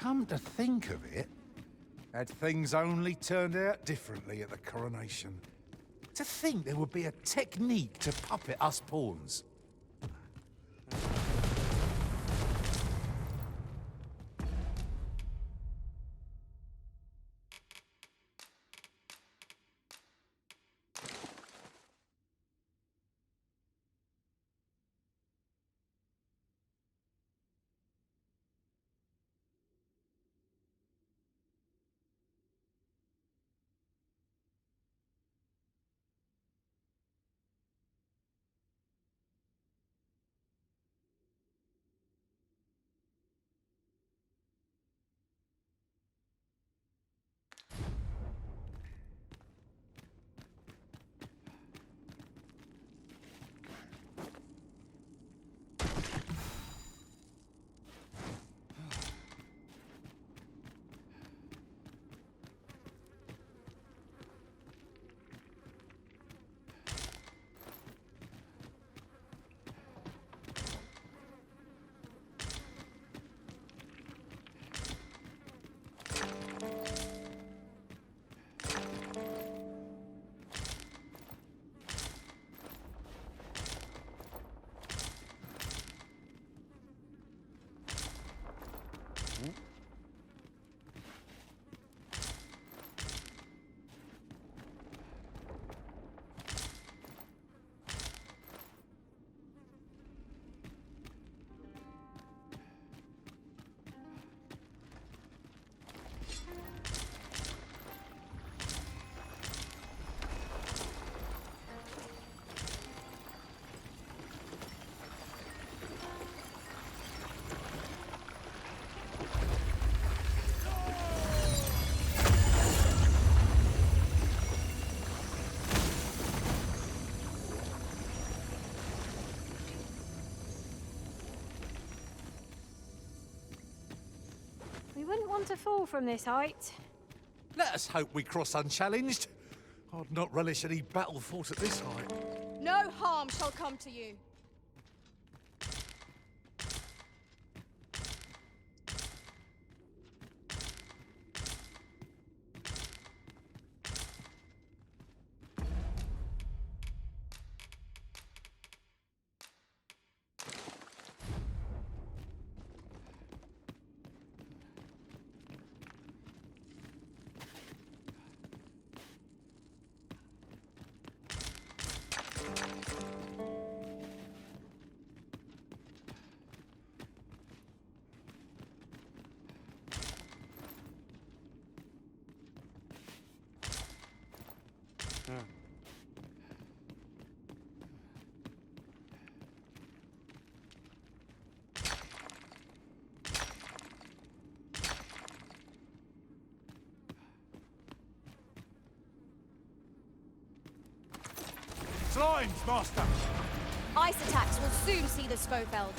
Come to think of it, had things only turned out differently at the coronation. To think there would be a technique to puppet us pawns. We wouldn't want to fall from this height. Let us hope we cross unchallenged. I'd not relish any battle fought at this height. No harm shall come to you. Slimes, Master! Ice attacks will soon see the Scofeld.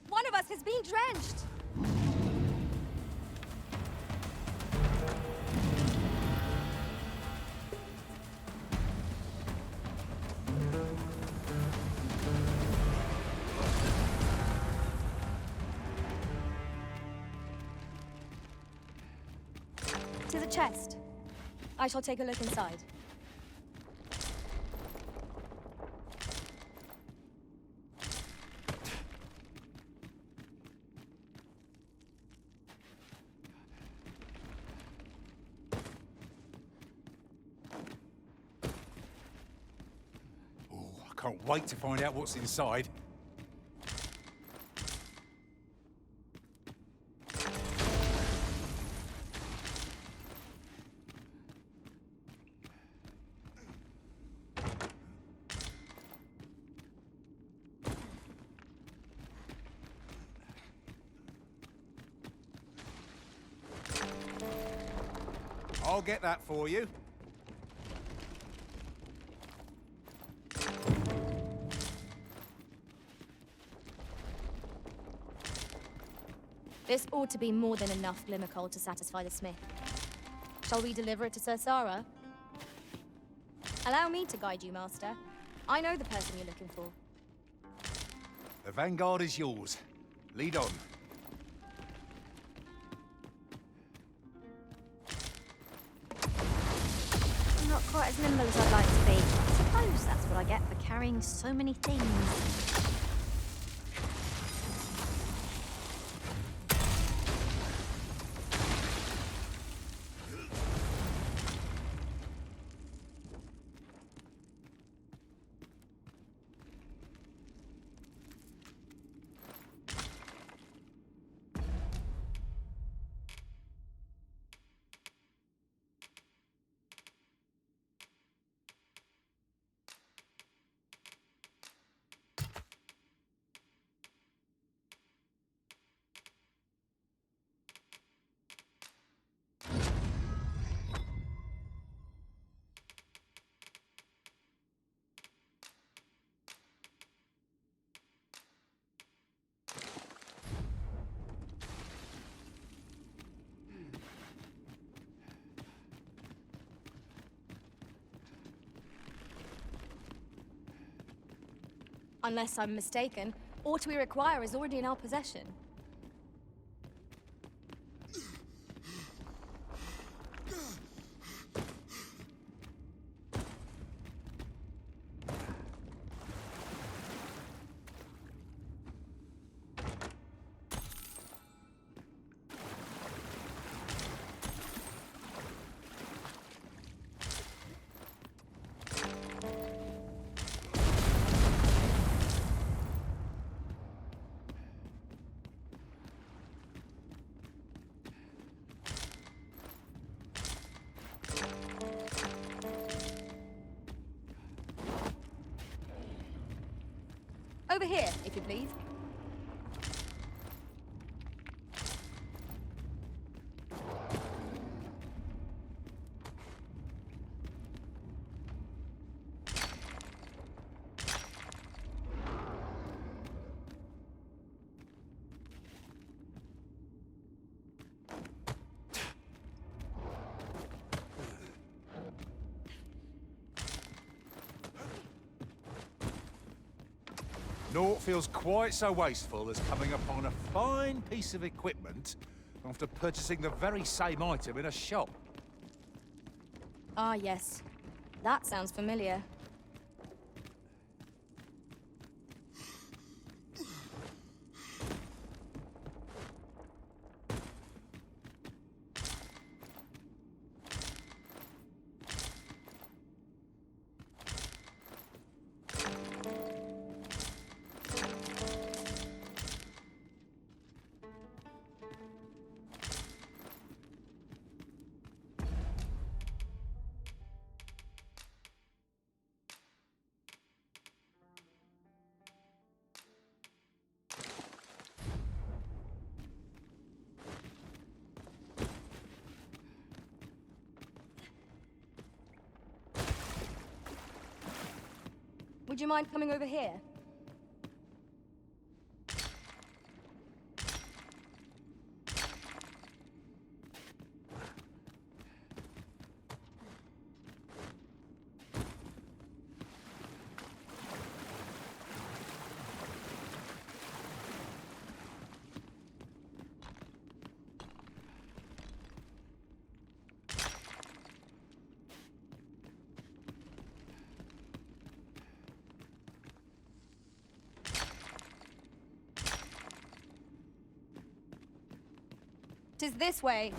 One of us has been drenched. To the chest. I shall take a look inside. Oh, I can't wait to find out what's inside. I'll get that for you. This ought to be more than enough glimmer coal to satisfy the smith. Shall we deliver it to Sir Sarah? Allow me to guide you, Master. I know the person you're looking for. The vanguard is yours. Lead on. I'm not quite as nimble as I'd like to be. I suppose that's what I get for carrying so many things. Unless I'm mistaken, aught we require is already in our possession. Over here, if you please. Naught feels quite so wasteful as coming upon a fine piece of equipment after purchasing the very same item in a shop. Ah, yes. That sounds familiar. Would you mind coming over here? Tis this way.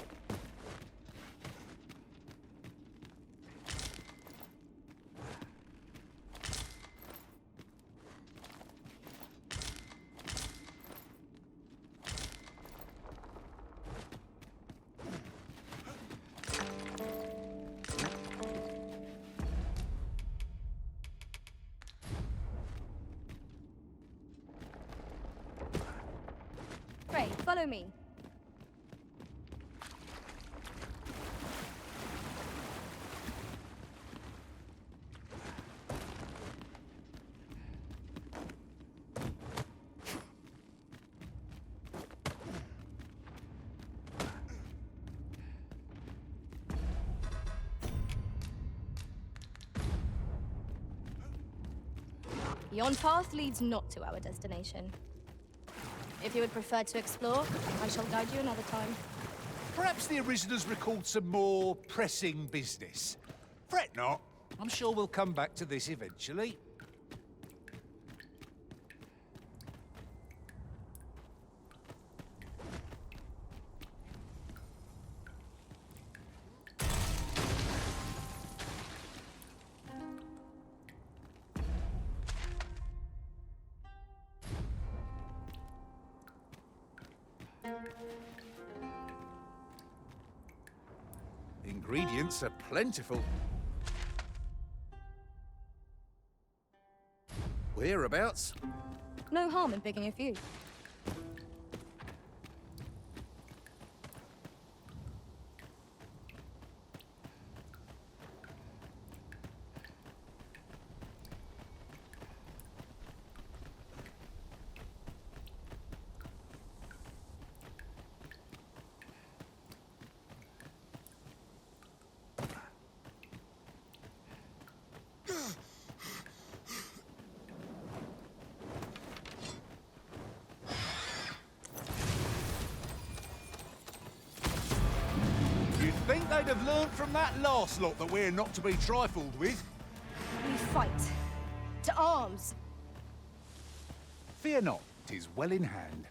Pray, follow me. Yon path leads not to our destination. If you would prefer to explore, I shall guide you another time. Perhaps the originals recalled some more pressing business. Fret not. I'm sure we'll come back to this eventually. Ingredients are plentiful. Whereabouts? No harm in picking a few. You'd think they'd have learned from that last lot that we're not to be trifled with. We fight. To arms! Fear not, 'tis well in hand.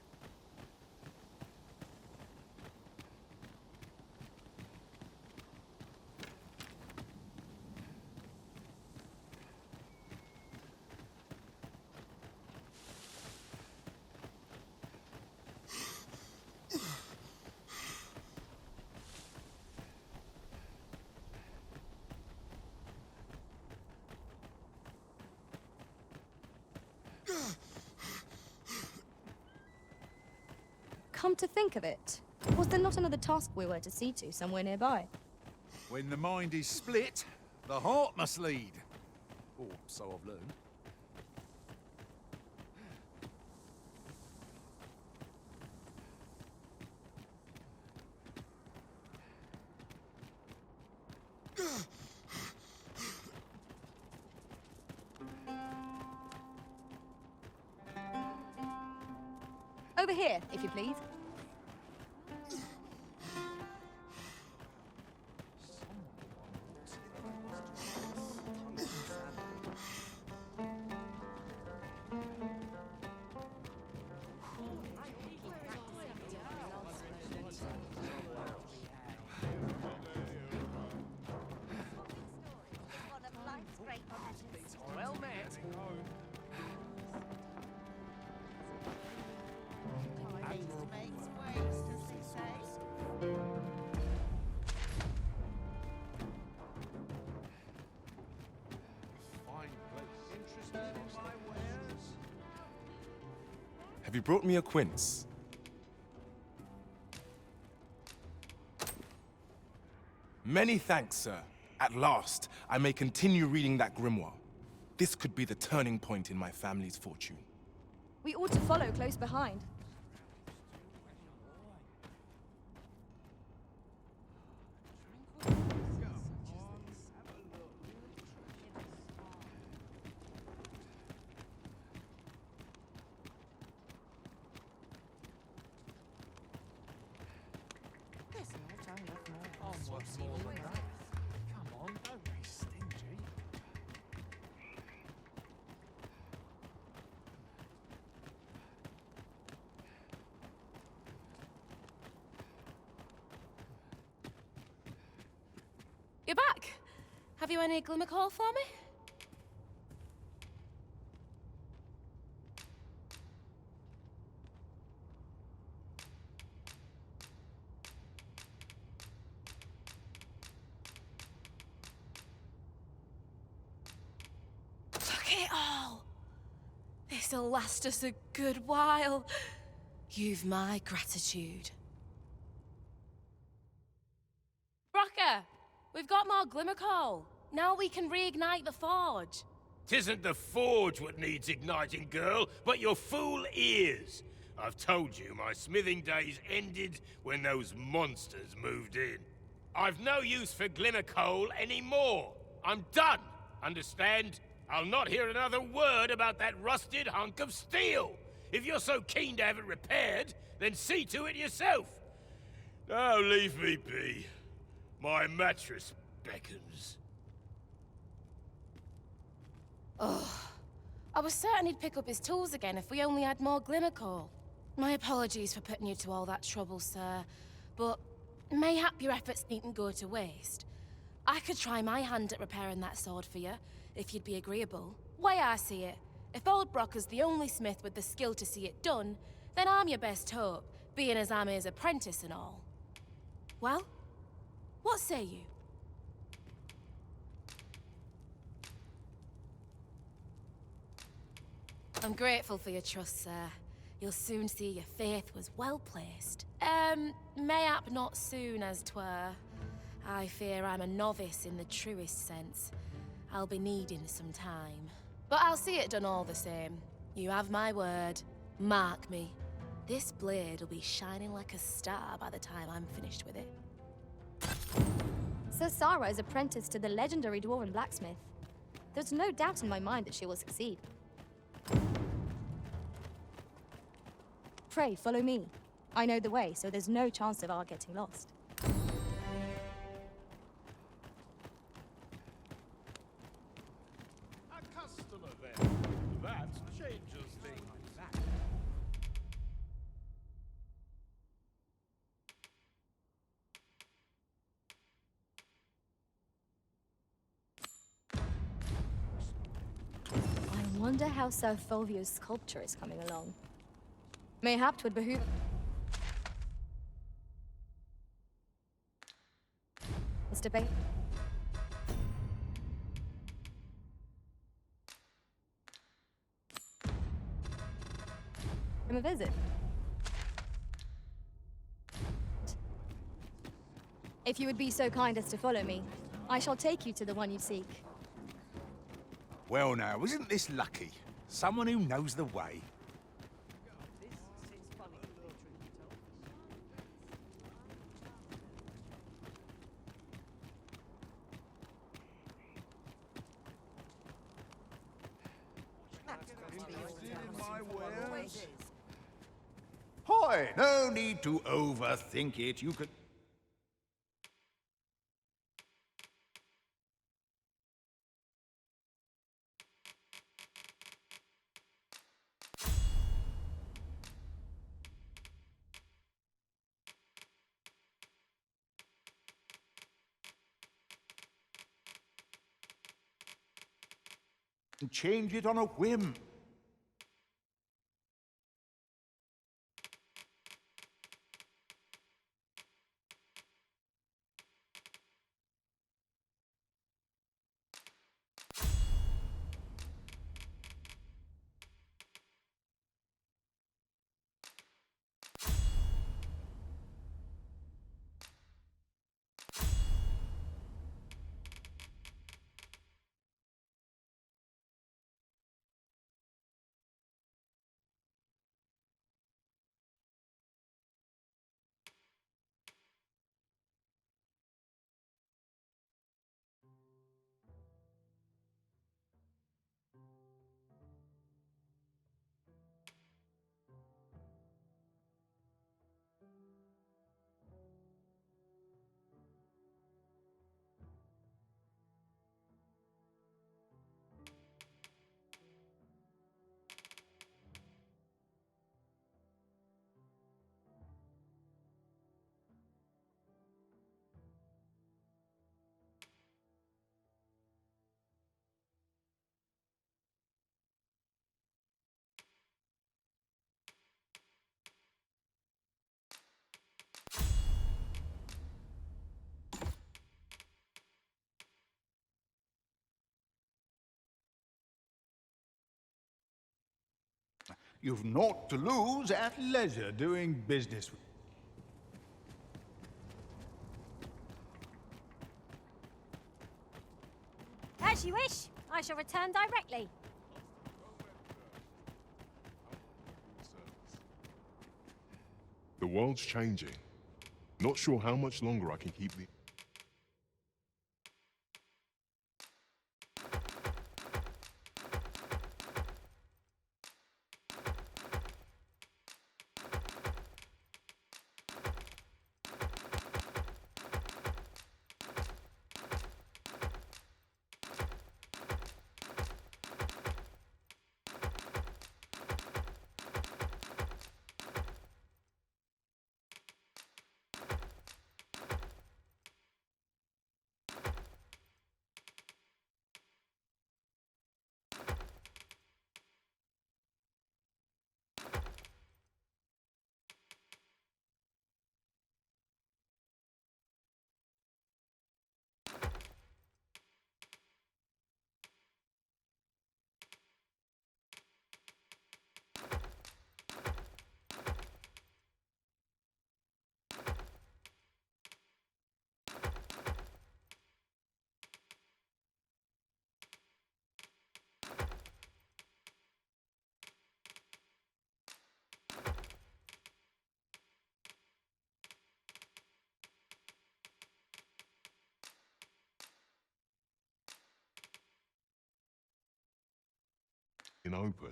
Come to think of it, was there not another task we were to see to somewhere nearby? When the mind is split, the heart must lead. Or so I've learned. Over here, if you please. Well met. Have you brought me a quince? Many thanks, sir. At last, I may continue reading that grimoire. This could be the turning point in my family's fortune. We ought to follow close behind. Come on, don't be stingy. You're back. Have you any glimmer call for me? Look at it all. This'll last us a good while. You've my gratitude. Rocker, we've got more glimmer coal. Now we can reignite the forge. Tisn't the forge what needs igniting, girl, but your fool ears. I've told you my smithing days ended when those monsters moved in. I've no use for glimmer coal anymore. I'm done, understand? I'll not hear another word about that rusted hunk of steel. If you're so keen to have it repaired, then see to it yourself. Now leave me be. My mattress beckons. I was certain he'd pick up his tools again if we only had more glimmer coal. My apologies for putting you to all that trouble, sir. But mayhap your efforts needn't go to waste. I could try my hand at repairing that sword for you, if you'd be agreeable. Way I see it, if old Brocker's the only smith with the skill to see it done, then I'm your best hope, being as I'm his apprentice and all. Well, what say you? I'm grateful for your trust, sir. You'll soon see your faith was well placed. Mayhap not soon as 'twere. I fear I'm a novice in the truest sense. I'll be needing some time. But I'll see it done all the same. You have my word. Mark me. This blade will be shining like a star by the time I'm finished with it. Sir Sarah is apprenticed to the legendary dwarven blacksmith. There's no doubt in my mind that she will succeed. Pray, follow me. I know the way, so there's no chance of our getting lost. A customer then. That changes things. I wonder how Sir Fulvio's sculpture is coming along. Mayhap 'twould behoove... Mr. Bay? From a visit. If you would be so kind as to follow me, I shall take you to the one you seek. Well now, isn't this lucky? Someone who knows the way. Hoy, no need to overthink it. You can... change it on a whim. You've naught to lose at leisure doing business with... As you wish. I shall return directly. The world's changing. Not sure how much longer I can keep the... open.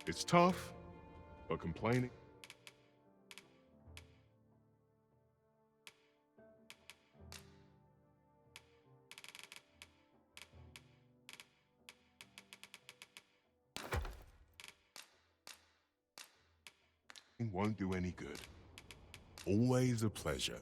It's tough, but complaining won't do any good. Always a pleasure.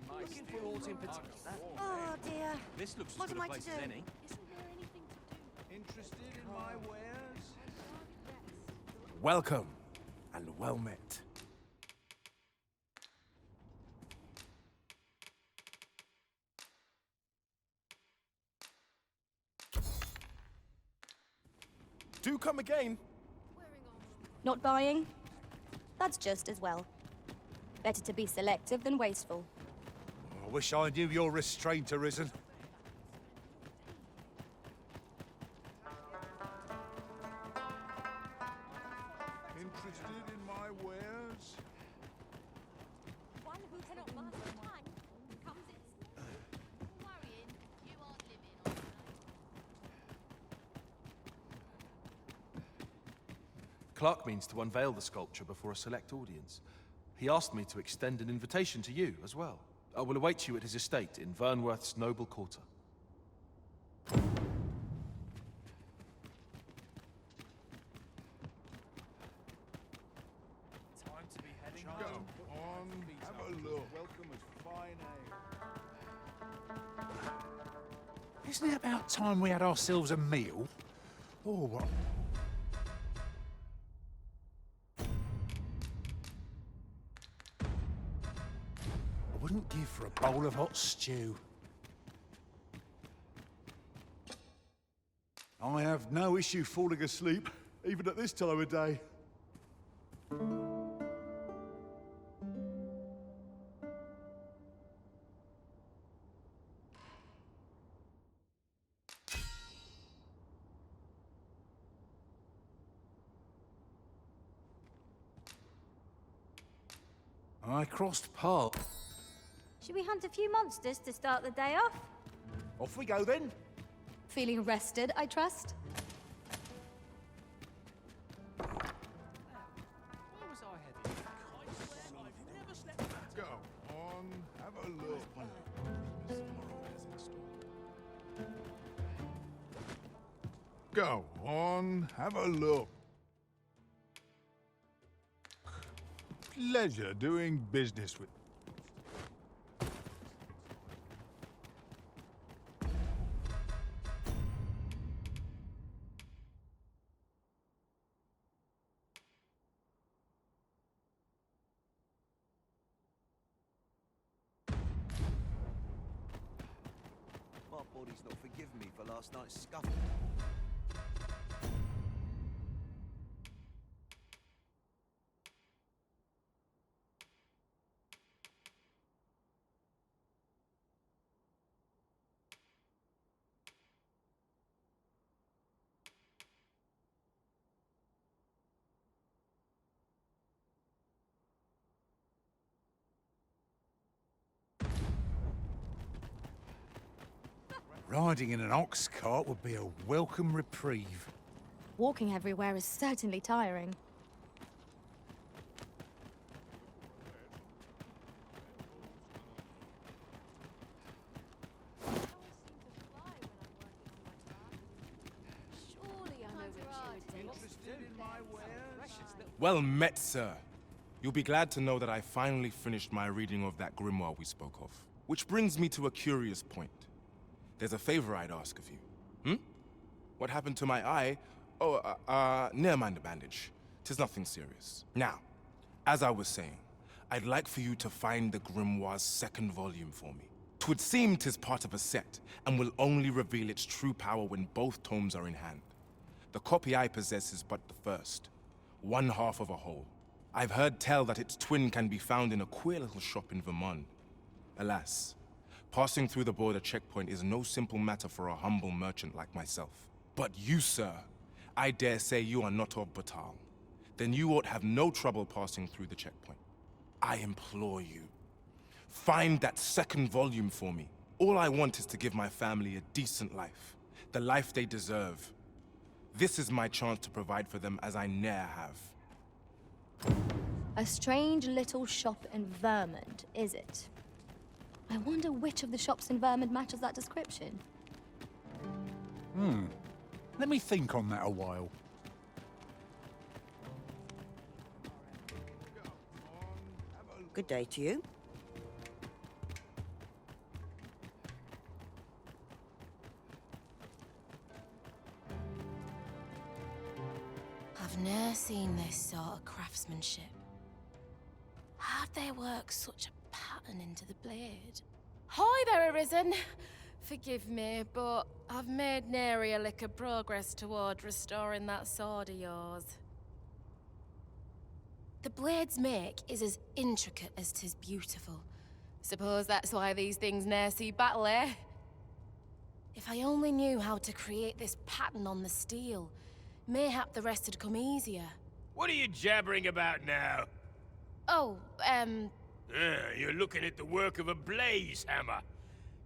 Looking for aught in particular? Oh dear. This looks as What good am a I to place do? as any. Interested in my wares? Welcome, and well met. Do come again. Not buying? That's just as well. Better to be selective than wasteful. I wish I knew your restraint arisen. Interested in my wares? One who cannot master time comes its... Worrying, you aren't living on Clark means to unveil the sculpture before a select audience. He asked me to extend an invitation to you as well. I will await you at his estate in Vernworth's noble quarter. Time to be heading Go home. on, have a look. Welcome as fine ale. Isn't it about time we had ourselves a meal? Or what? I wouldn't give for a bowl of hot stew. I have no issue falling asleep, even at this time of day. I crossed paths. Should we hunt a few monsters to start the day off? Off we go then. Feeling rested, I trust? Where was I headed? I've never slept better. Go on, have a look. Go on, have a look. Pleasure doing business with... My body's not forgiven me for last night's scuffle. Riding in an ox cart would be a welcome reprieve. Walking everywhere is certainly tiring. Well met, sir. You'll be glad to know that I finally finished my reading of that grimoire we spoke of. Which brings me to a curious point. There's a favor I'd ask of you. What happened to my eye? Oh, never mind the bandage. 'Tis nothing serious. Now, as I was saying, I'd like for you to find the grimoire's second volume for me. It would seem 'tis part of a set, and will only reveal its true power when both tomes are in hand. The copy I possess is but the first, one half of a whole. I've heard tell that its twin can be found in a queer little shop in Vermont. Alas, passing through the border checkpoint is no simple matter for a humble merchant like myself. But you, sir, I dare say you are not of Batal. Then you ought have no trouble passing through the checkpoint. I implore you, find that second volume for me. All I want is to give my family a decent life, the life they deserve. This is my chance to provide for them as I ne'er have. A strange little shop in Vermont, is it? I wonder which of the shops in Vermont matches that description. Let me think on that a while. Good day to you. I've never seen this sort of craftsmanship. How'd they work such a pattern into the blade? Hi there, Arisen. Forgive me, but I've made nary a lick of progress toward restoring that sword of yours. The blade's make is as intricate as 'tis beautiful. Suppose that's why these things ne'er see battle, eh? If I only knew how to create this pattern on the steel, mayhap the rest would come easier. What are you jabbering about now? Oh, You're looking at the work of a blaze hammer.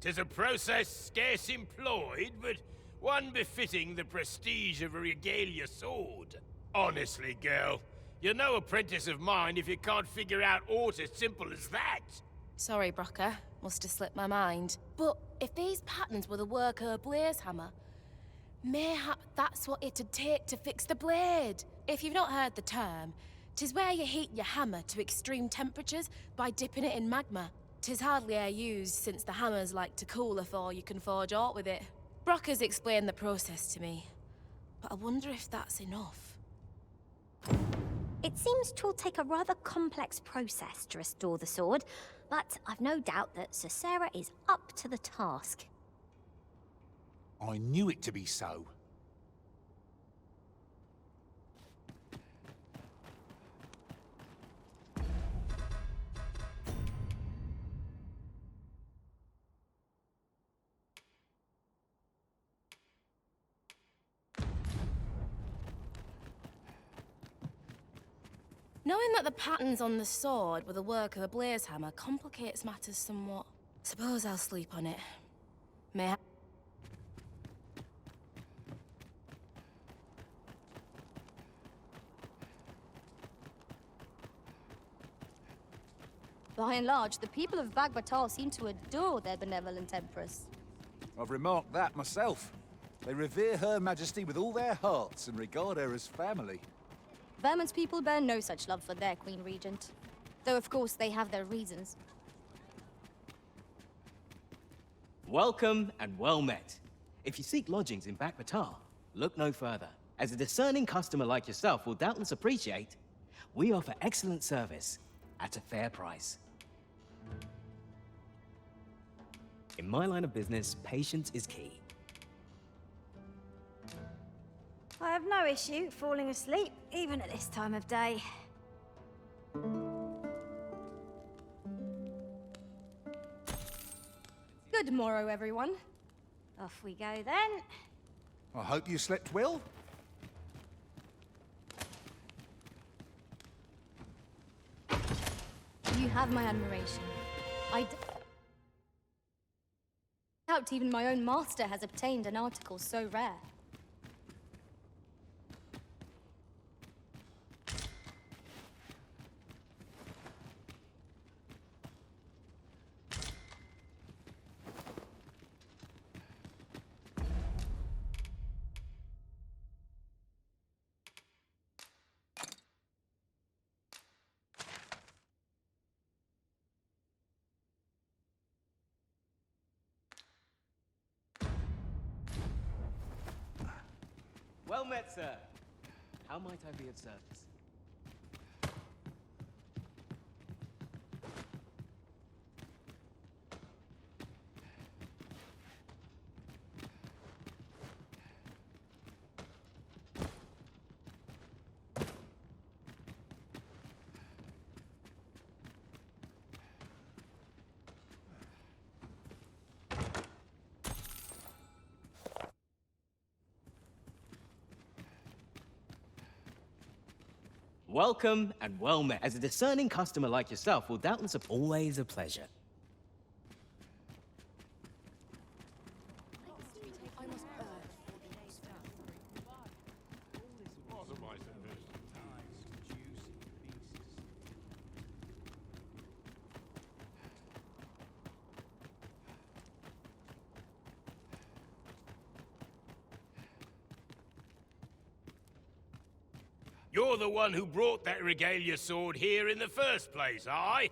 'Tis a process scarce employed, but one befitting the prestige of a regalia sword. Honestly, girl, you're no apprentice of mine if you can't figure out aught as simple as that. Sorry, Brocker. Must have slipped my mind. But if these patterns were the work of a blaze hammer, mayhap that's what it'd take to fix the blade. If you've not heard the term, 'tis where you heat your hammer to extreme temperatures by dipping it in magma. 'Tis hardly e'er used since the hammers like to cool afore you can forge aught with it. Brocker's explained the process to me, but I wonder if that's enough. It seems 'twill take a rather complex process to restore the sword, but I've no doubt that Sir Sarah is up to the task. I knew it to be so. Knowing that the patterns on the sword were the work of a blaze hammer complicates matters somewhat. Suppose I'll sleep on it. May I? By and large, the people of Bagbatal seem to adore their benevolent empress. I've remarked that myself. They revere Her Majesty with all their hearts and regard her as family. Vermont's people bear no such love for their Queen Regent. Though, of course, they have their reasons. Welcome and well met. If you seek lodgings in Bagbatal, look no further. As a discerning customer like yourself will doubtless appreciate, we offer excellent service at a fair price. In my line of business, patience is key. I have no issue falling asleep, even at this time of day. Good morrow, everyone. Off we go then. I hope you slept well. You have my admiration. I doubt even my own master has obtained an article so rare. Well met, sir. How might I be of service? Welcome and well met. As a discerning customer like yourself will doubtless always a pleasure. You're the one who brought that regalia sword here in the first place, aye?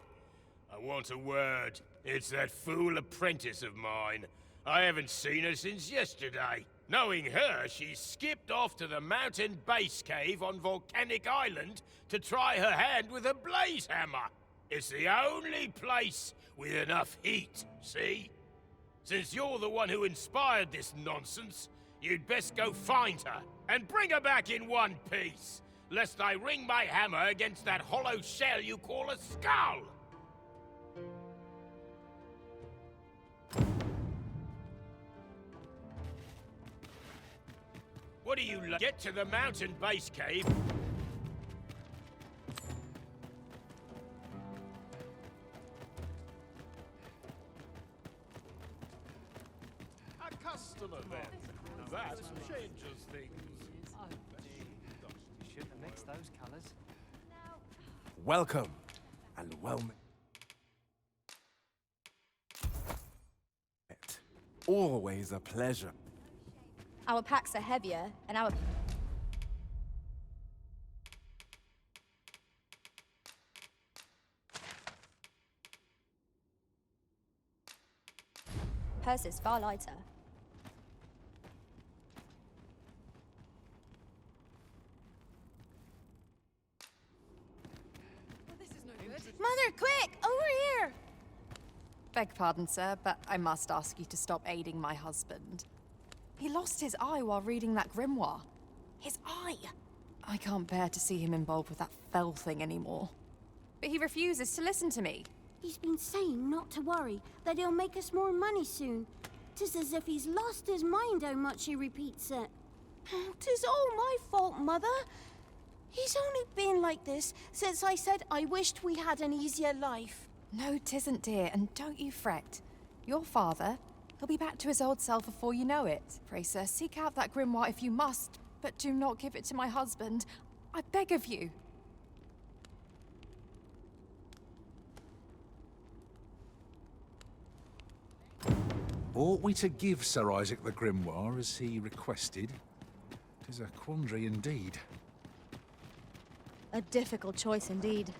I want a word. It's that fool apprentice of mine. I haven't seen her since yesterday. Knowing her, she skipped off to the mountain base cave on Volcanic Island to try her hand with a blaze hammer. It's the only place with enough heat, see? Since you're the one who inspired this nonsense, you'd best go find her and bring her back in one piece, lest I ring my hammer against that hollow shell you call a skull! What do you get to the mountain base cave? A customer then. That changes things. Shouldn't have mixed those colours. Welcome, and well met. Always a pleasure. Our packs are heavier, and our... purse is far lighter. Mother, quick! Over here! Beg pardon, sir, but I must ask you to stop aiding my husband. He lost his eye while reading that grimoire. His eye! I can't bear to see him involved with that fell thing anymore. But he refuses to listen to me. He's been saying not to worry, that he'll make us more money soon. 'Tis as if he's lost his mind how much he repeats it. 'Tis all my fault, Mother. He's only been like this since I said I wished we had an easier life. No, 'tisn't, dear, and don't you fret. Your father, he'll be back to his old self before you know it. Pray, sir, seek out that grimoire if you must, but do not give it to my husband. I beg of you. Ought we to give Sir Isaac the grimoire as he requested? 'Tis a quandary indeed. A difficult choice indeed.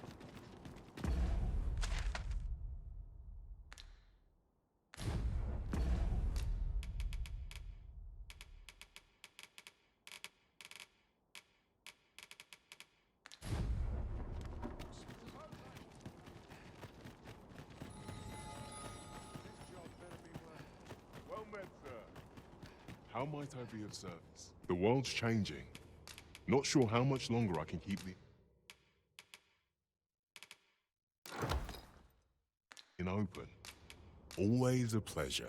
Well met, sir. How might I be of service? The world's changing. Not sure how much longer I can keep the... open. Always a pleasure.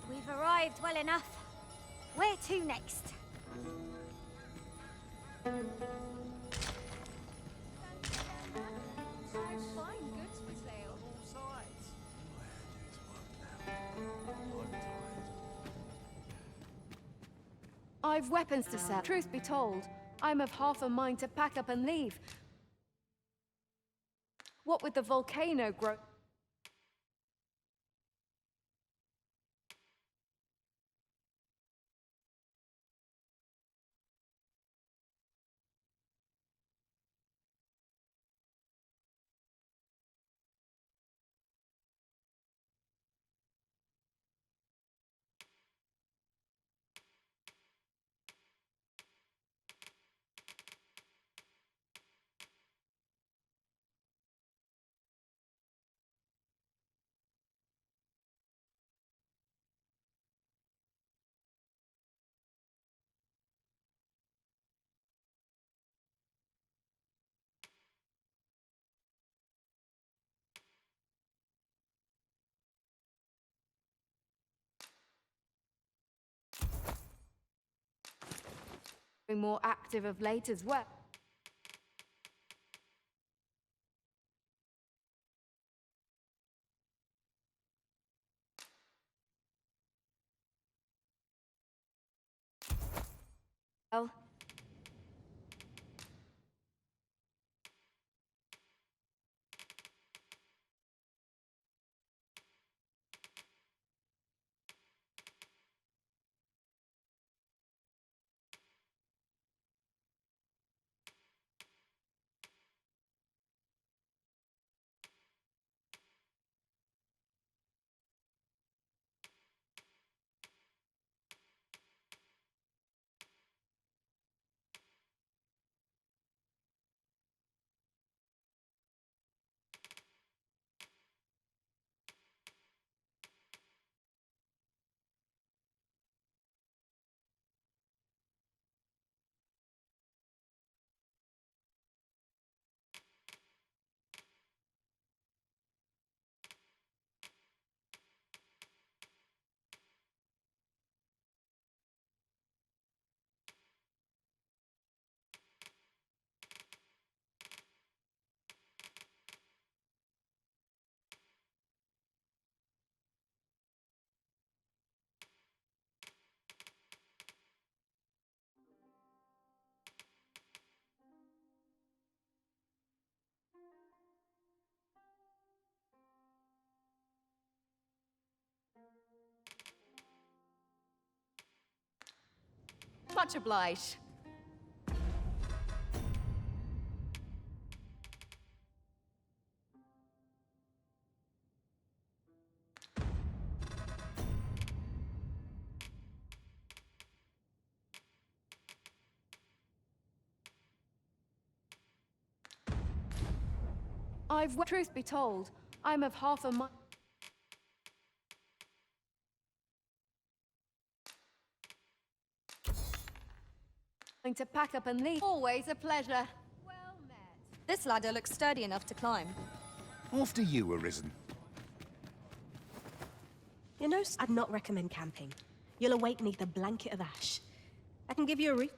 We've arrived well enough. Where to next? I've weapons to sell. Truth be told, I'm of half a mind to pack up and leave. What with the volcano growth... more active of late as well. Well, Much obliged. Truth be told, I'm of half a mind. To pack up and leave. Always a pleasure. Well met. This ladder looks sturdy enough to climb. After you, Arisen. You know, I'd not recommend camping. You'll awake neath a blanket of ash. I can give you a roof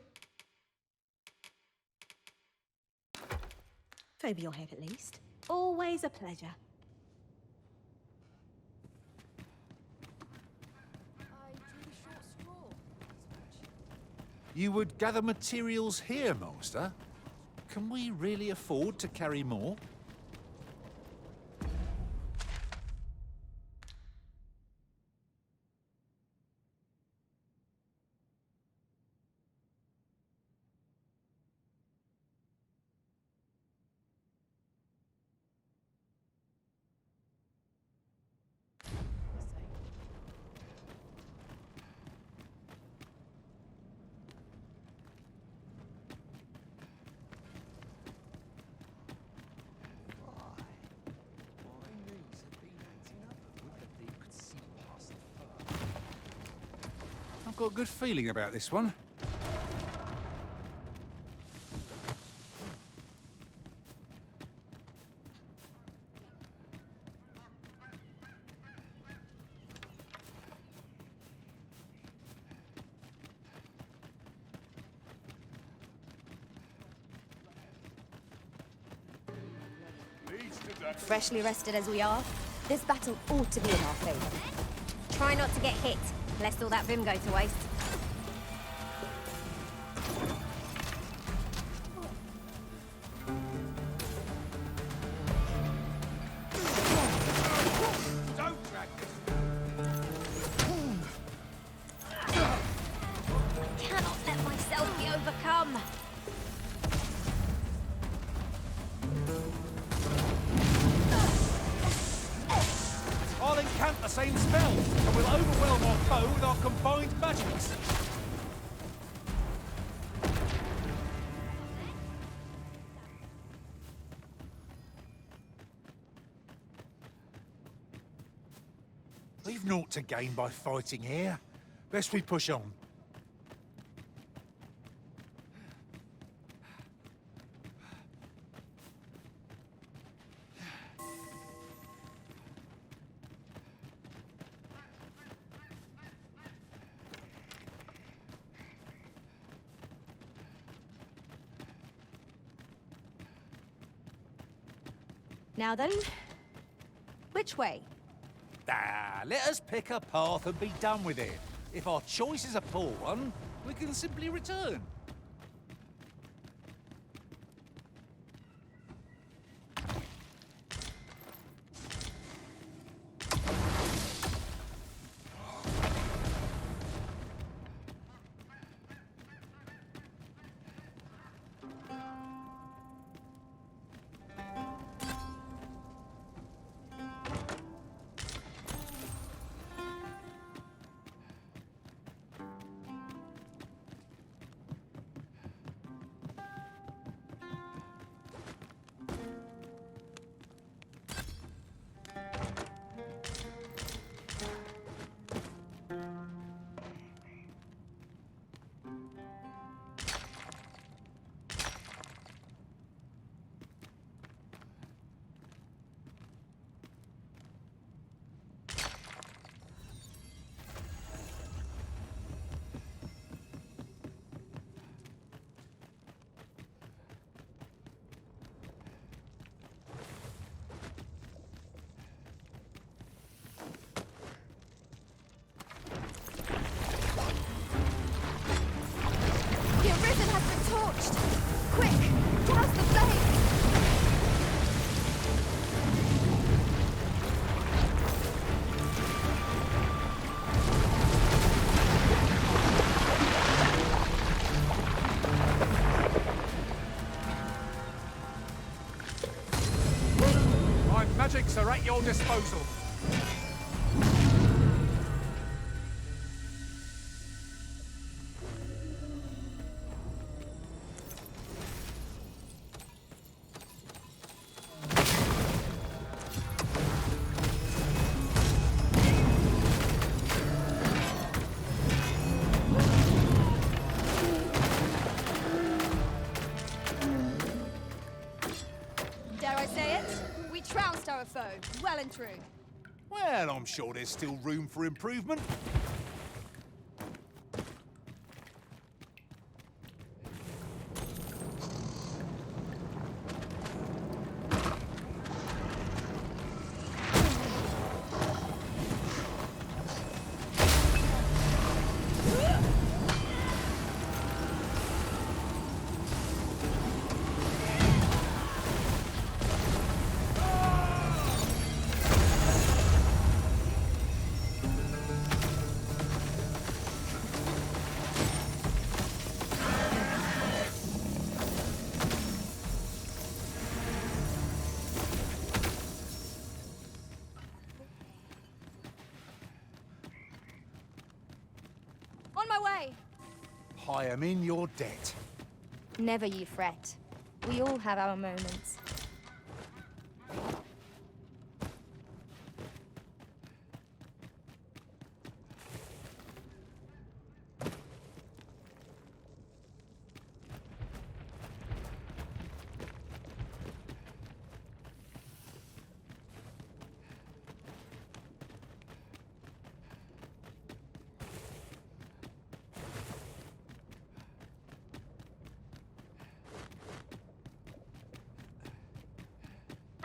over your head at least. Always a pleasure. You would gather materials here, Master? Can we really afford to carry more? I've got a good feeling about this one. Freshly rested as we are, this battle ought to be in our favor. Try not to get hit, lest all that vim go to waste. Don't drag this. Cannot let myself be overcome. I'll encamp the same spells, and we'll overwhelm our foe with our combined magics. We've naught to gain by fighting here. Best we push on. Now then, which way? Ah, let us pick a path and be done with it. If our choice is a poor one, we can simply return. Magics are at your disposal. Dare I say it? We trounced our foe, well and true. Well, I'm sure there's still room for improvement. On my way! I am in your debt. Never you fret. We all have our moments.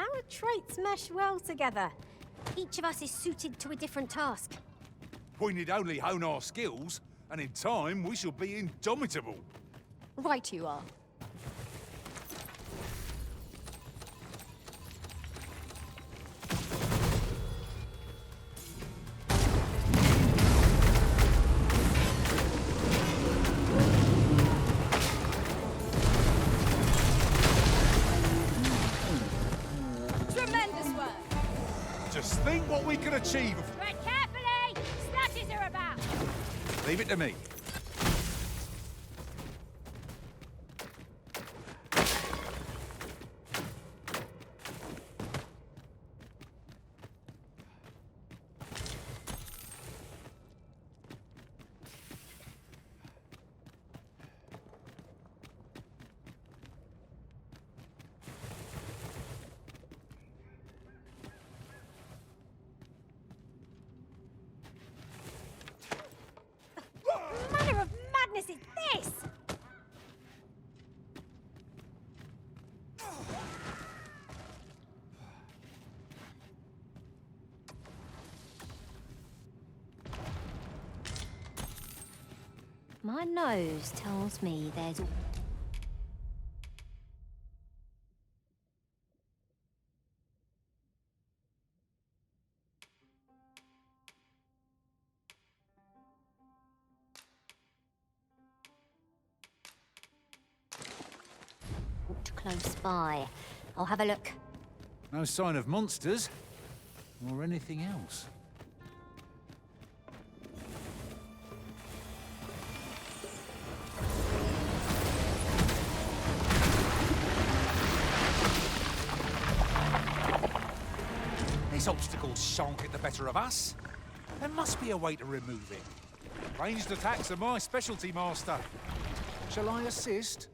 Our traits mesh well together. Each of us is suited to a different task. We need only hone our skills, and in time we shall be indomitable. Right you are. Just think what we can achieve. Tread carefully! Snatches are about! Leave it to me. What manner of madness is this? My nose tells me there's... close by. I'll have a look. No sign of monsters, or anything else. These obstacles shan't get the better of us. There must be a way to remove it. Ranged attacks are my specialty, Master. Shall I assist?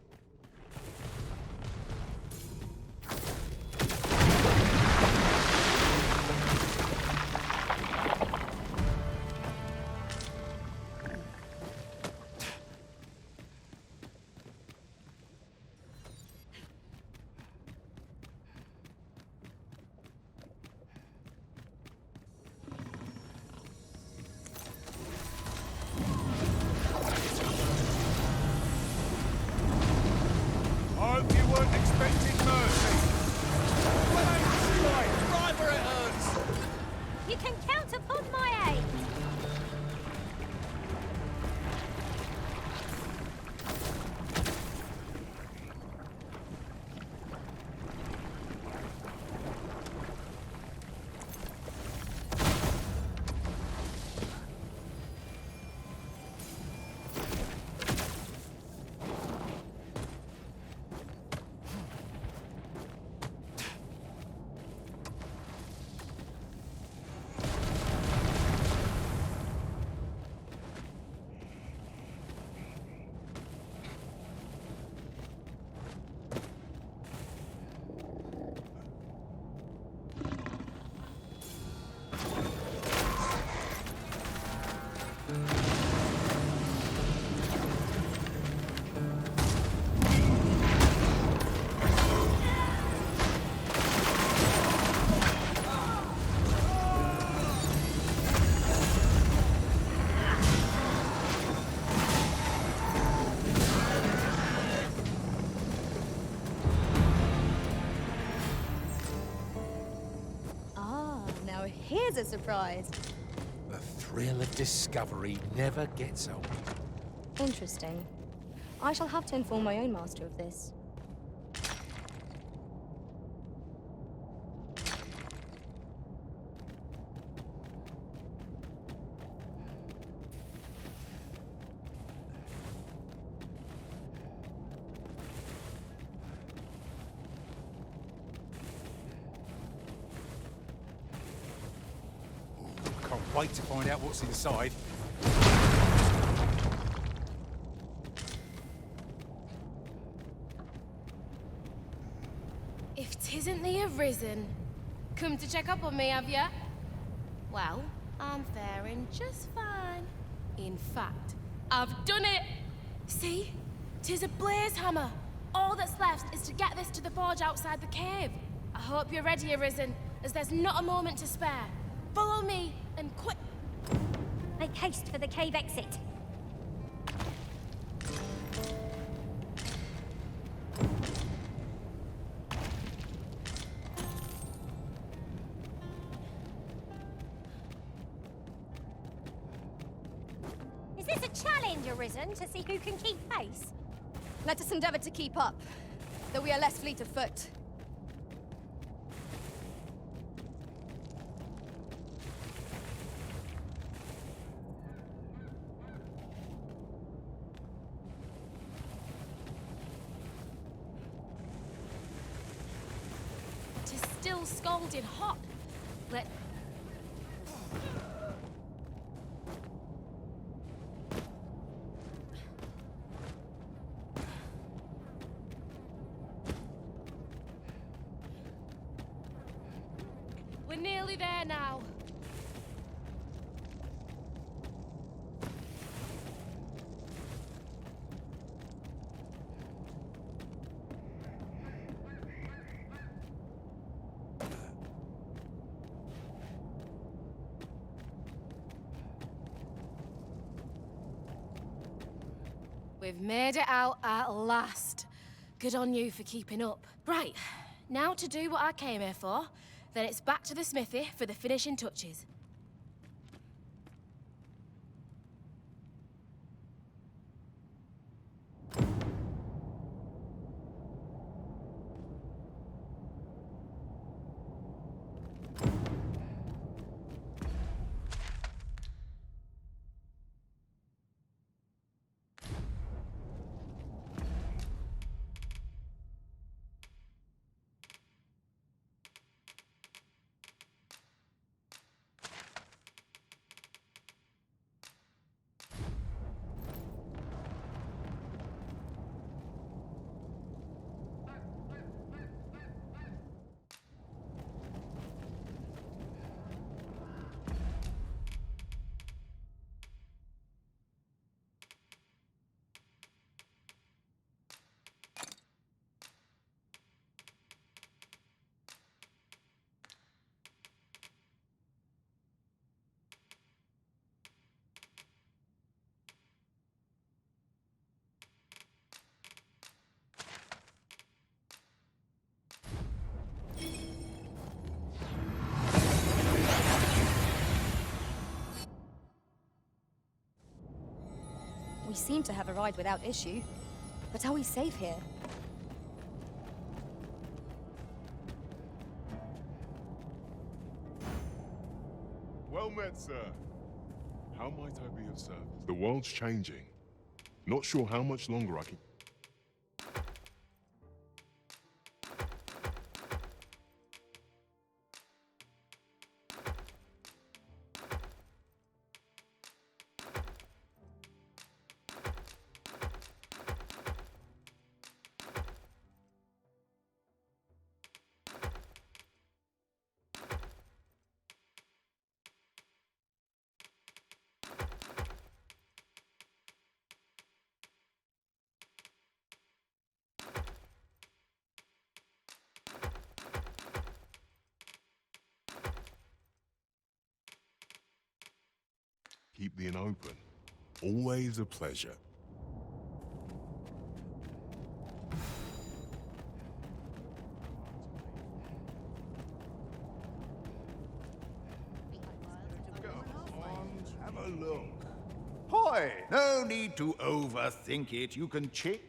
You can count upon my aid. Here's a surprise. The thrill of discovery never gets old. Interesting. I shall have to inform my own master of this. Can't wait to find out what's inside. If 'tisn't the Arisen, come to check up on me, have ya? Well, I'm faring just fine. In fact, I've done it! See? 'Tis a blaze hammer. All that's left is to get this to the forge outside the cave. I hope you're ready, Arisen, as there's not a moment to spare. Follow me, and quick! Make haste for the cave exit. Is this a challenge, Arisen, to see who can keep pace? Let us endeavor to keep up, though we are less fleet of foot. Tis still scalding hot. Let... We're nearly there now. We've made it out at last. Good on you for keeping up. Right, now to do what I came here for, then it's back to the smithy for the finishing touches. We seem to have arrived without issue. But are we safe here? Well met, sir. How might I be of service? The world's changing. Not sure how much longer I can... Keep the inn open. Always a pleasure. Have a look. Hoy! No need to overthink it. You can check.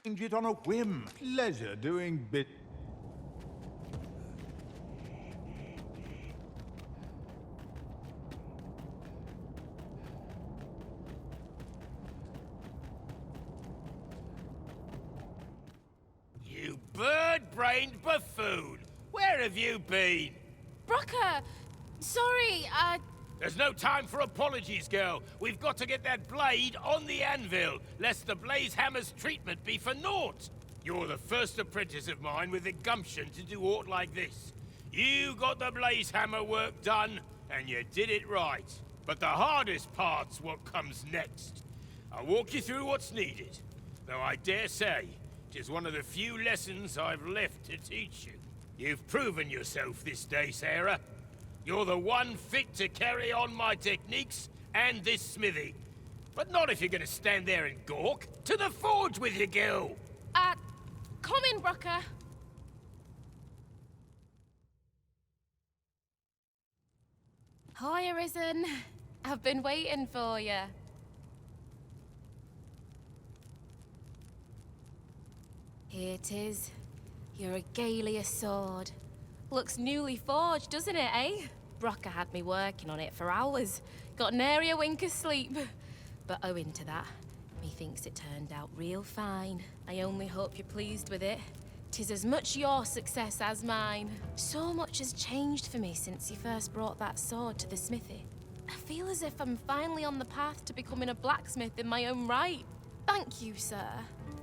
Change it on a whim. Pleasure doing bit. You bird-brained buffoon! Where have you been? Brocker! Sorry, There's no time for apologies, girl. We've got to get that blade on the anvil, lest the blaze hammer's treatment be for naught. You're the first apprentice of mine with the gumption to do aught like this. You got the blaze hammer work done, and you did it right. But the hardest part's what comes next. I'll walk you through what's needed, though I dare say it is one of the few lessons I've left to teach you. You've proven yourself this day, Sarah. You're the one fit to carry on my techniques and this smithy. But not if you're gonna stand there and gawk. To the forge with you, girl! come in, Brocker. Hi, Arisen. I've been waiting for you. Here it is. Your regalia sword. Looks newly forged, doesn't it, eh? Brocker had me working on it for hours. Got nary a wink of sleep. But owing to that, methinks it turned out real fine. I only hope you're pleased with it. 'Tis as much your success as mine. So much has changed for me since you first brought that sword to the smithy. I feel as if I'm finally on the path to becoming a blacksmith in my own right. Thank you, sir,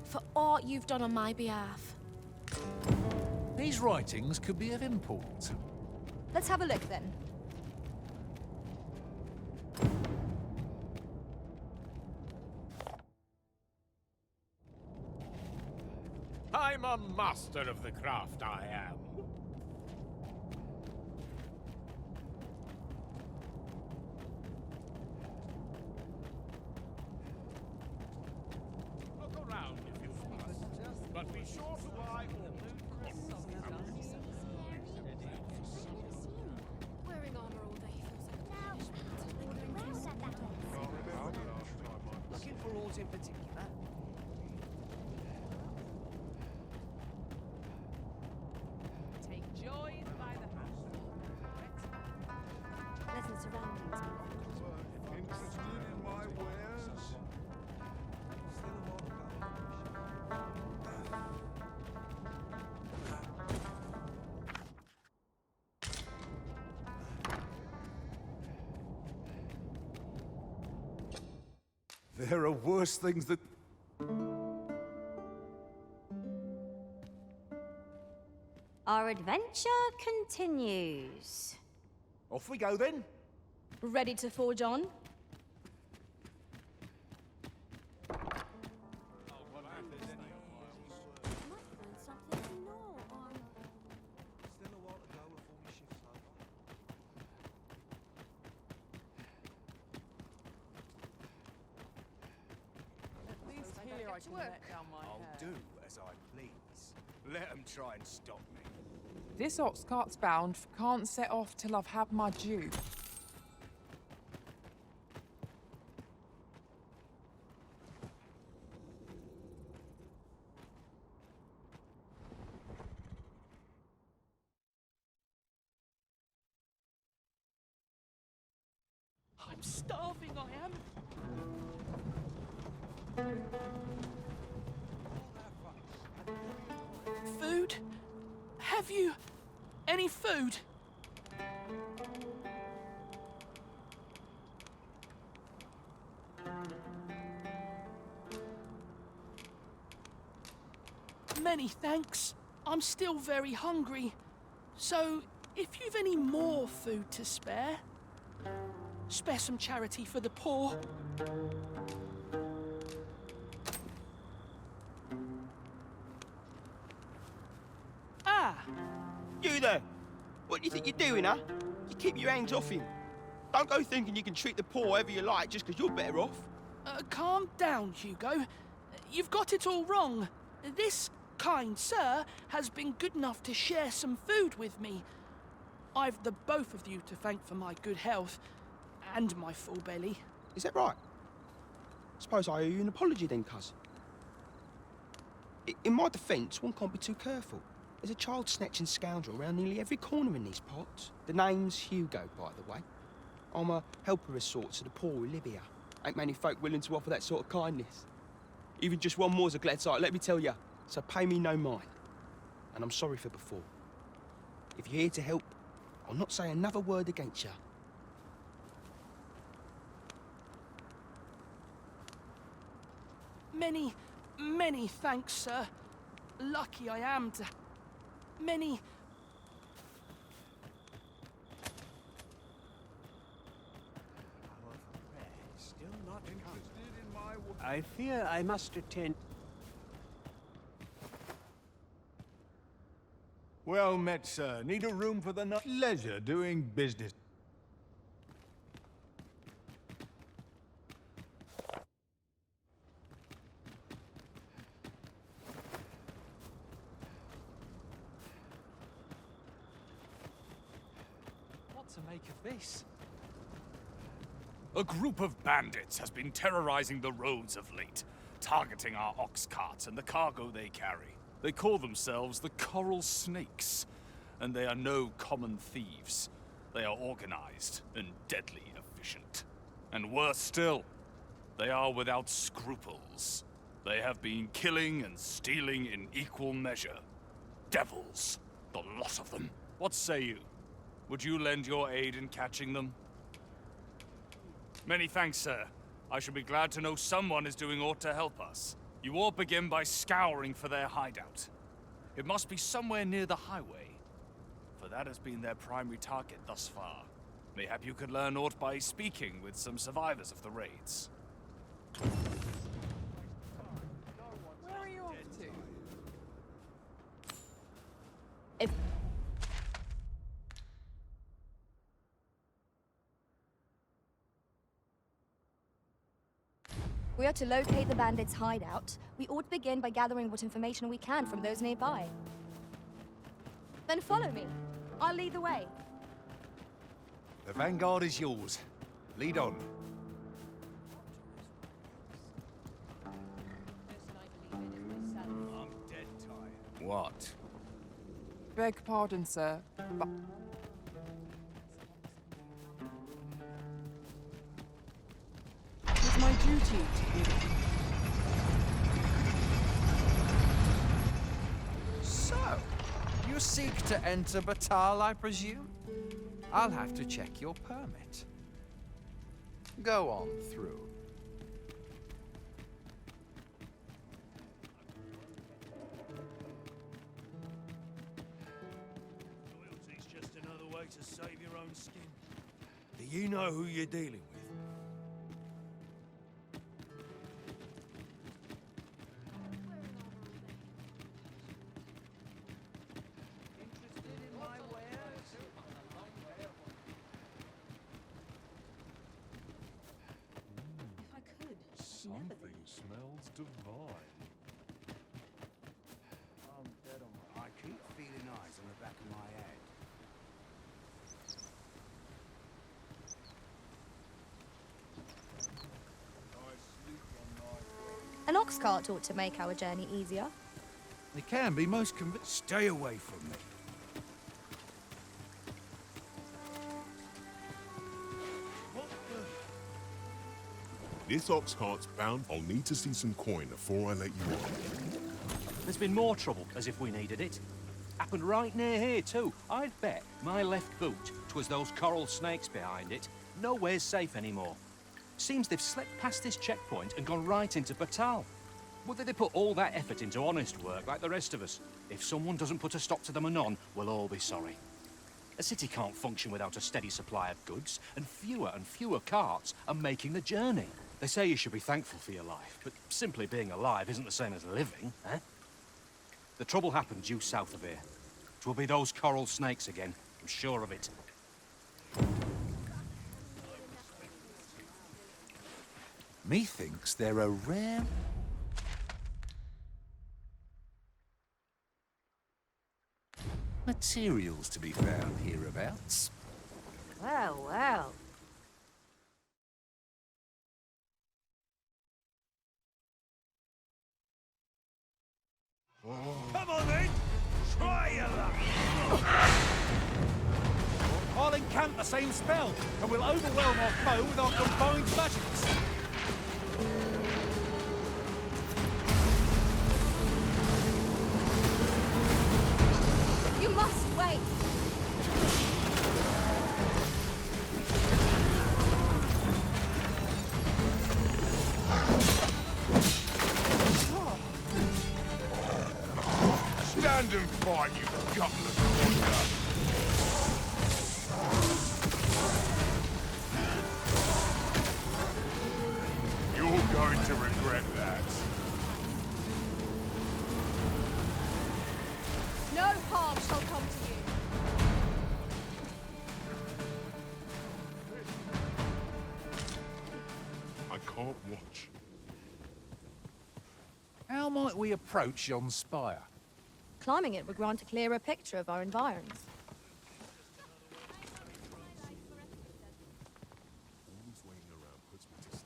for all you've done on my behalf. These writings could be of import. Let's have a look then. I'm a master of the craft, I am. Look around if you must, but be sure to buy all. Wearing armor all day feels like Looking for aught in particular? Take joy by the hand. Pleasant surroundings. Interested in my wares? There are worse things that... Our adventure continues. Off we go then. Ready to forge on? At least here I can let down my I'll hair. do as I please. Let them try and stop me. This ox cart's bound, can't set off till I've had my due. I'm starving, I am. Food? Have you any food? Many thanks. I'm still very hungry. So, if you've any more food to spare, spare some charity for the poor. Ah! You there! What do you think you're doing, huh? You keep your hands off him. Don't go thinking you can treat the poor however you like just because you're better off. Calm down, Hugo. You've got it all wrong. This kind sir has been good enough to share some food with me. I've the both of you to thank for my good health and my full belly. Is that right? Suppose I owe you an apology then, cuz. In my defence, one can't be too careful. There's a child-snatching scoundrel around nearly every corner in these parts. The name's Hugo, by the way. I'm a helper of sorts to the poor who live here. Ain't many folk willing to offer that sort of kindness. Even just one more's a glad sight, let me tell ya. So pay me no mind. And I'm sorry for before. If you're here to help, I'll not say another word against ya. Many, many thanks, sir. Lucky I am to... Many... Still not interested in my... I fear I must attend. Well met, sir. Need a room for the night. Leisure doing business. What to make of this? A group of bandits has been terrorizing the roads of late, targeting our ox carts and the cargo they carry. They call themselves the Coral Snakes, and they are no common thieves. They are organized and deadly efficient. And worse still, they are without scruples. They have been killing and stealing in equal measure. Devils, the lot of them. What say you? Would you lend your aid in catching them? Many thanks, sir. I shall be glad to know someone is doing aught to help us. You all begin by scouring for their hideout. It must be somewhere near the highway, for that has been their primary target thus far. Mayhap you could learn aught by speaking with some survivors of the raids. Where are you off to? We are to locate the bandits' hideout. We ought to begin by gathering what information we can from those nearby. Then follow me. I'll lead the way. The vanguard is yours. Lead on. What? Beg pardon, sir, but... It's my duty to give... So, you seek to enter Batal, I presume? I'll have to check your permit. Go on through. Loyalty's just another way to save your own skin. Do you know who you're dealing with? Something smells divine. I'm dead on my... I keep feeling eyes on the back of my head. An ox cart ought to make our journey easier. It can be most convenient. Stay away from me. This ox cart's bound. I'll need to see some coin before I let you on. There's been more trouble, as if we needed it. Happened right near here, too. I'd bet my left boot, 'twas those coral snakes behind it, nowhere's safe anymore. Seems they've slipped past this checkpoint and gone right into Batal. Whether they put all that effort into honest work like the rest of us, if someone doesn't put a stop to them anon, we'll all be sorry. A city can't function without a steady supply of goods, and fewer carts are making the journey. They say you should be thankful for your life, but simply being alive isn't the same as living, eh? The trouble happened due south of here. 'Twill be those coral snakes again, I'm sure of it. Methinks they're a rare... materials to be found hereabouts. Well, well. Come on then! Try your luck! I'll encamp the same spell, and we'll overwhelm our foe with our combined magics. You must wait! Stand and fight, you gutless wanderer! You're going to regret that. No harm shall come to you. I can't watch. How might we approach yon spire? Climbing it would grant a clearer picture of our environs. Always waiting around puts me to sleep.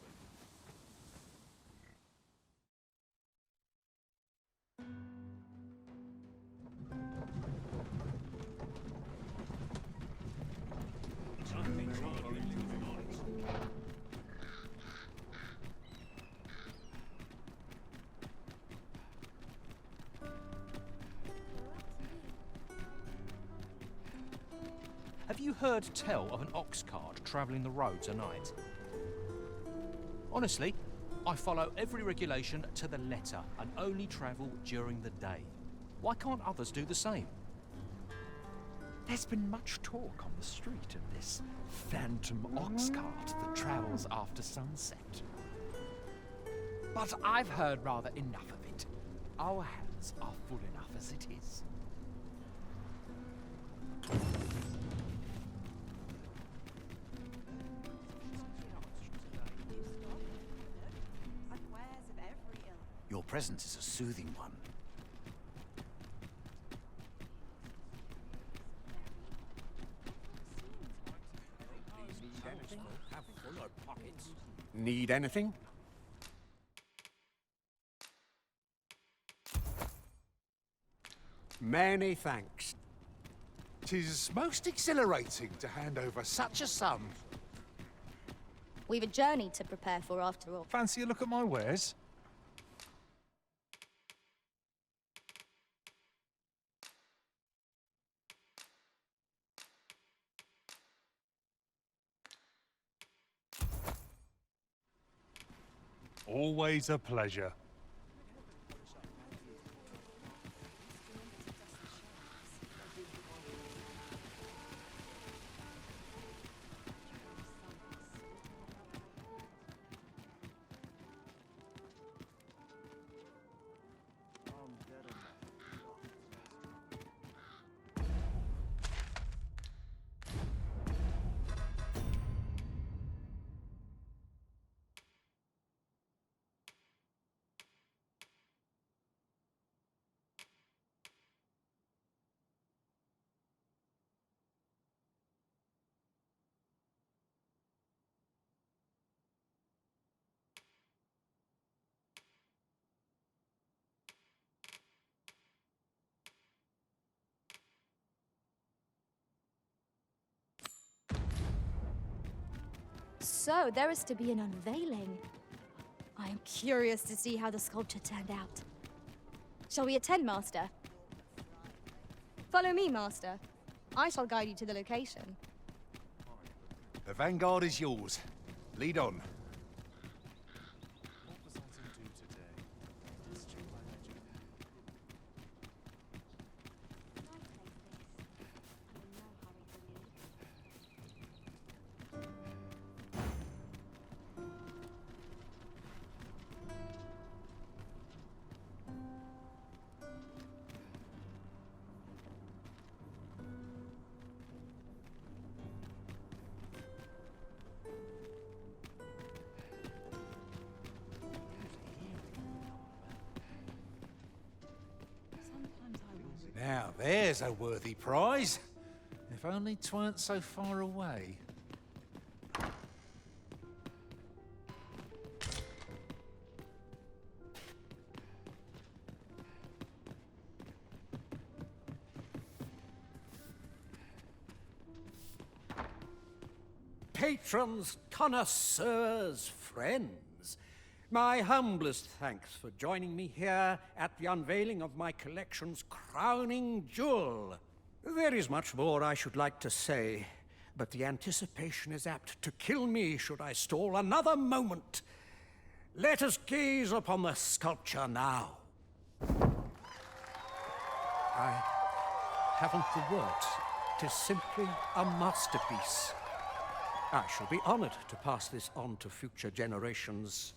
Have you heard tell of an ox cart travelling the roads at night? Honestly, I follow every regulation to the letter and only travel during the day. Why can't others do the same? There's been much talk on the street of this phantom ox cart that travels after sunset. But I've heard rather enough of it. Our hands are full enough as it is. presence is a soothing one. Need anything? Many thanks. 'Tis most exhilarating to hand over such a sum. We've a journey to prepare for after all. Fancy a look at my wares? Always a pleasure. So, there is to be an unveiling. I am curious to see how the sculpture turned out. Shall we attend, Master? Follow me, Master. I shall guide you to the location. The vanguard is yours. Lead on. Now, there's a worthy prize. If only 'tweren't so far away. Patrons, connoisseurs, friends, my humblest thanks for joining me here at the unveiling of my collection's crowning jewel. There is much more I should like to say, but the anticipation is apt to kill me should I stall another moment. Let us gaze upon the sculpture now. I haven't the words. 'Tis simply a masterpiece. I shall be honored to pass this on to future generations.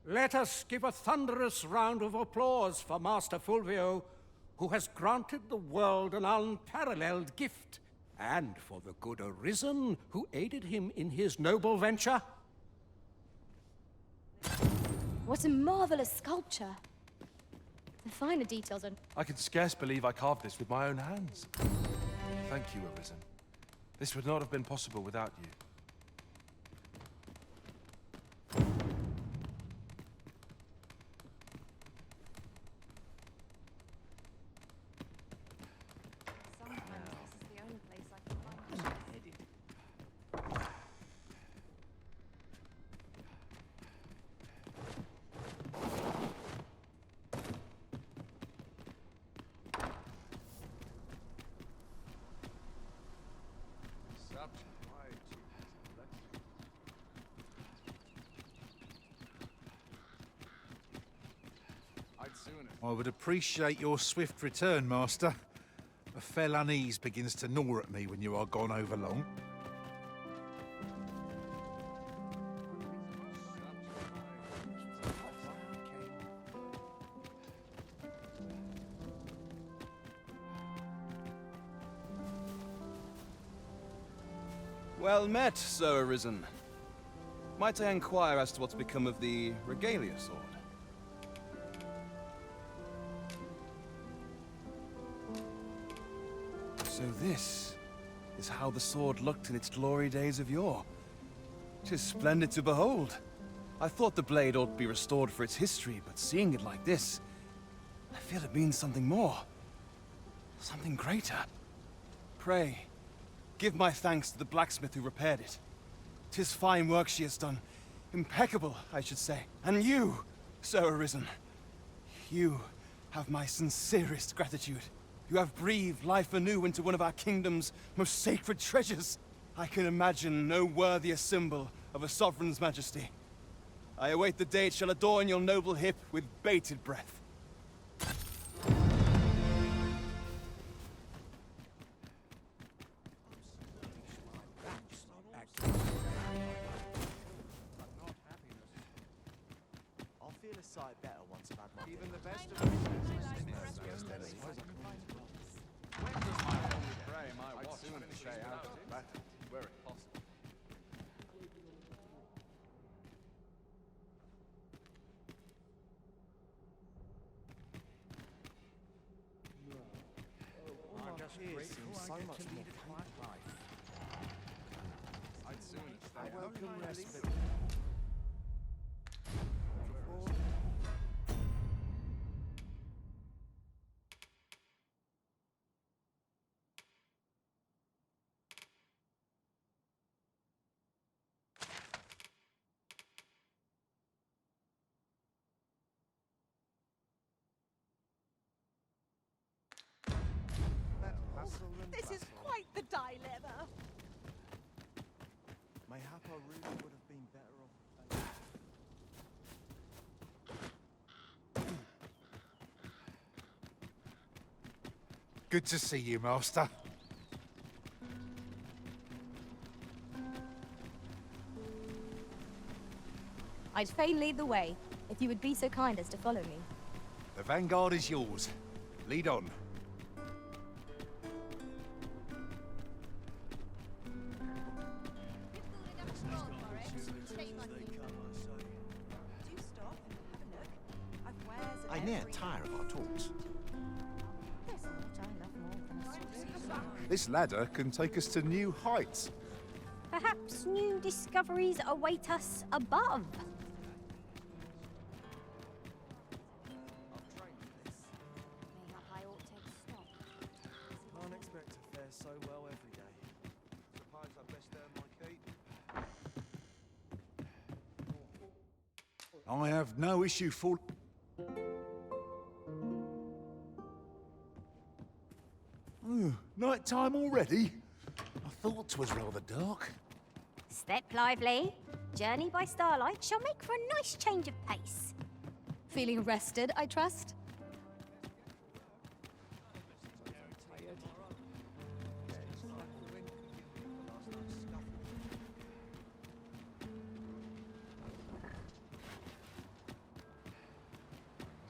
Let us give a thunderous round of applause for Master Fulvio, who has granted the world an unparalleled gift, and for the good Arisen, who aided him in his noble venture. What a marvelous sculpture. The finer details are... I can scarce believe I carved this with my own hands. Thank you, Arisen. This would not have been possible without you. I would appreciate your swift return, Master. A fell unease begins to gnaw at me when you are gone over long. Well met, Sir Arisen. Might I inquire as to what's become of the Regalia sword? This is how the sword looked in its glory days of yore. 'Tis splendid to behold. I thought the blade ought to be restored for its history, but seeing it like this, I feel it means something more. Something greater. Pray, give my thanks to the blacksmith who repaired it. 'Tis fine work she has done. Impeccable, I should say. And you, Sir Arisen, you have my sincerest gratitude. You have breathed life anew into one of our kingdom's most sacred treasures. I can imagine no worthier symbol of a sovereign's majesty. I await the day it shall adorn your noble hip with bated breath. I'll feel a sight better once I've had my... Even the best of them. When does my holy pray my watch stay out of battle, were it possible? I'm just grateful so I get much to more lead a quiet life. I'd sooner stay I out welcome of respite. This is quite the dilemma. Mayhap I really would have been better off. Good to see you, Master. I'd fain lead the way, if you would be so kind as to follow me. The vanguard is yours. Lead on. I near tire of our talks. This ladder can take us to new heights. Perhaps new discoveries await us above. Can't expect to fare so well every day. Suppose I best earn my keep. I have no issue for... Night time already? I thought 'twas rather dark. Step lively. Journey by starlight shall make for a nice change of pace. Feeling rested, I trust?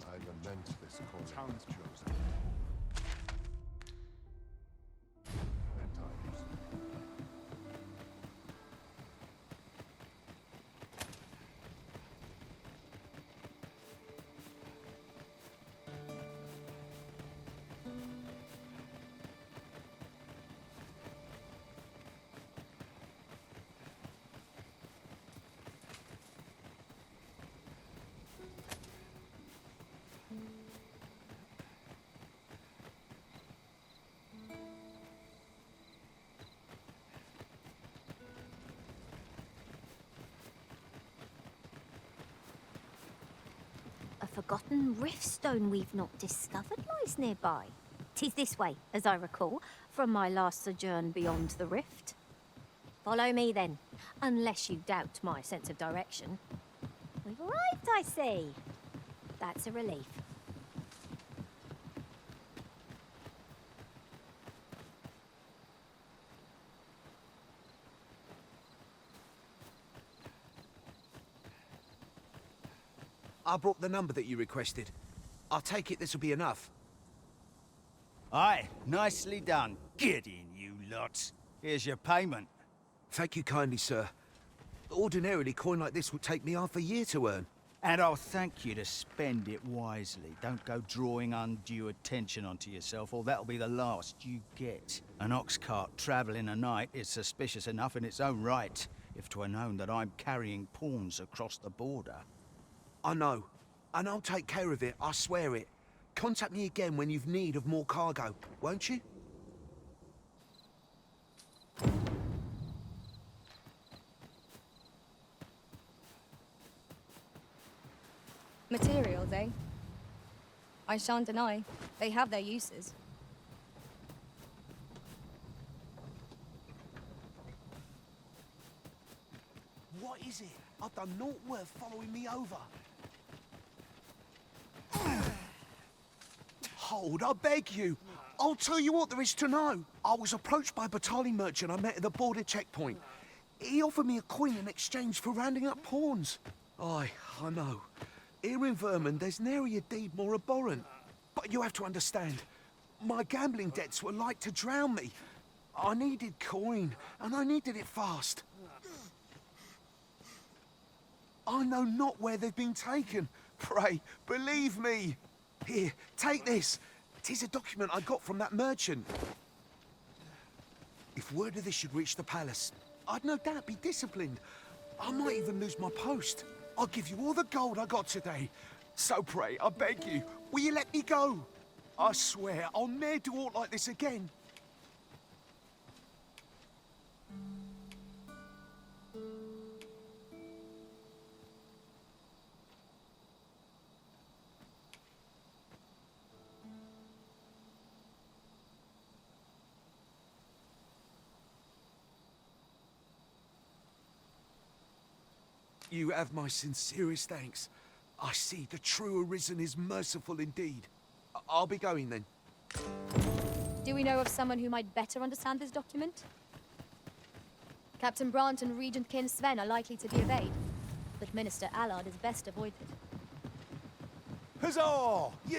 I lament this calling chosen. At times. A forgotten riftstone we've not discovered lies nearby. 'Tis this way, as I recall, from my last sojourn beyond the rift. Follow me then, unless you doubt my sense of direction. We've arrived, I see. That's a relief. I brought the number that you requested. I take it this will be enough. Aye, nicely done. Get in, you lot. Here's your payment. Thank you kindly, sir. Ordinarily, coin like this would take me half a year to earn. And I'll thank you to spend it wisely. Don't go drawing undue attention onto yourself, or that'll be the last you get. An ox cart travelling a night is suspicious enough in its own right, if 'twere known that I'm carrying pawns across the border. I know, and I'll take care of it, I swear it. Contact me again when you've need of more cargo, won't you? Materials, eh? I shan't deny. They have their uses. What is it? I've done naught worth following me over. Hold, I beg you. I'll tell you what there is to know. I was approached by a battalion merchant I met at the border checkpoint. He offered me a coin in exchange for rounding up pawns. Aye, I know. Here in Vermund, there's nary a deed more abhorrent. But you have to understand, my gambling debts were like to drown me. I needed coin, and I needed it fast. I know not where they've been taken. Pray, believe me. Here, take this. 'Tis a document I got from that merchant. If word of this should reach the palace, I'd no doubt be disciplined. I might even lose my post. I'll give you all the gold I got today. So pray, I beg you, will you let me go? I swear I'll ne'er do aught like this again. You have my sincerest thanks. I see the true Arisen is merciful indeed. I'll be going then. Do we know of someone who might better understand this document? Captain Brant and Regent Kin Sven are likely to be of aid, but Minister Allard is best avoided. Huzzah! You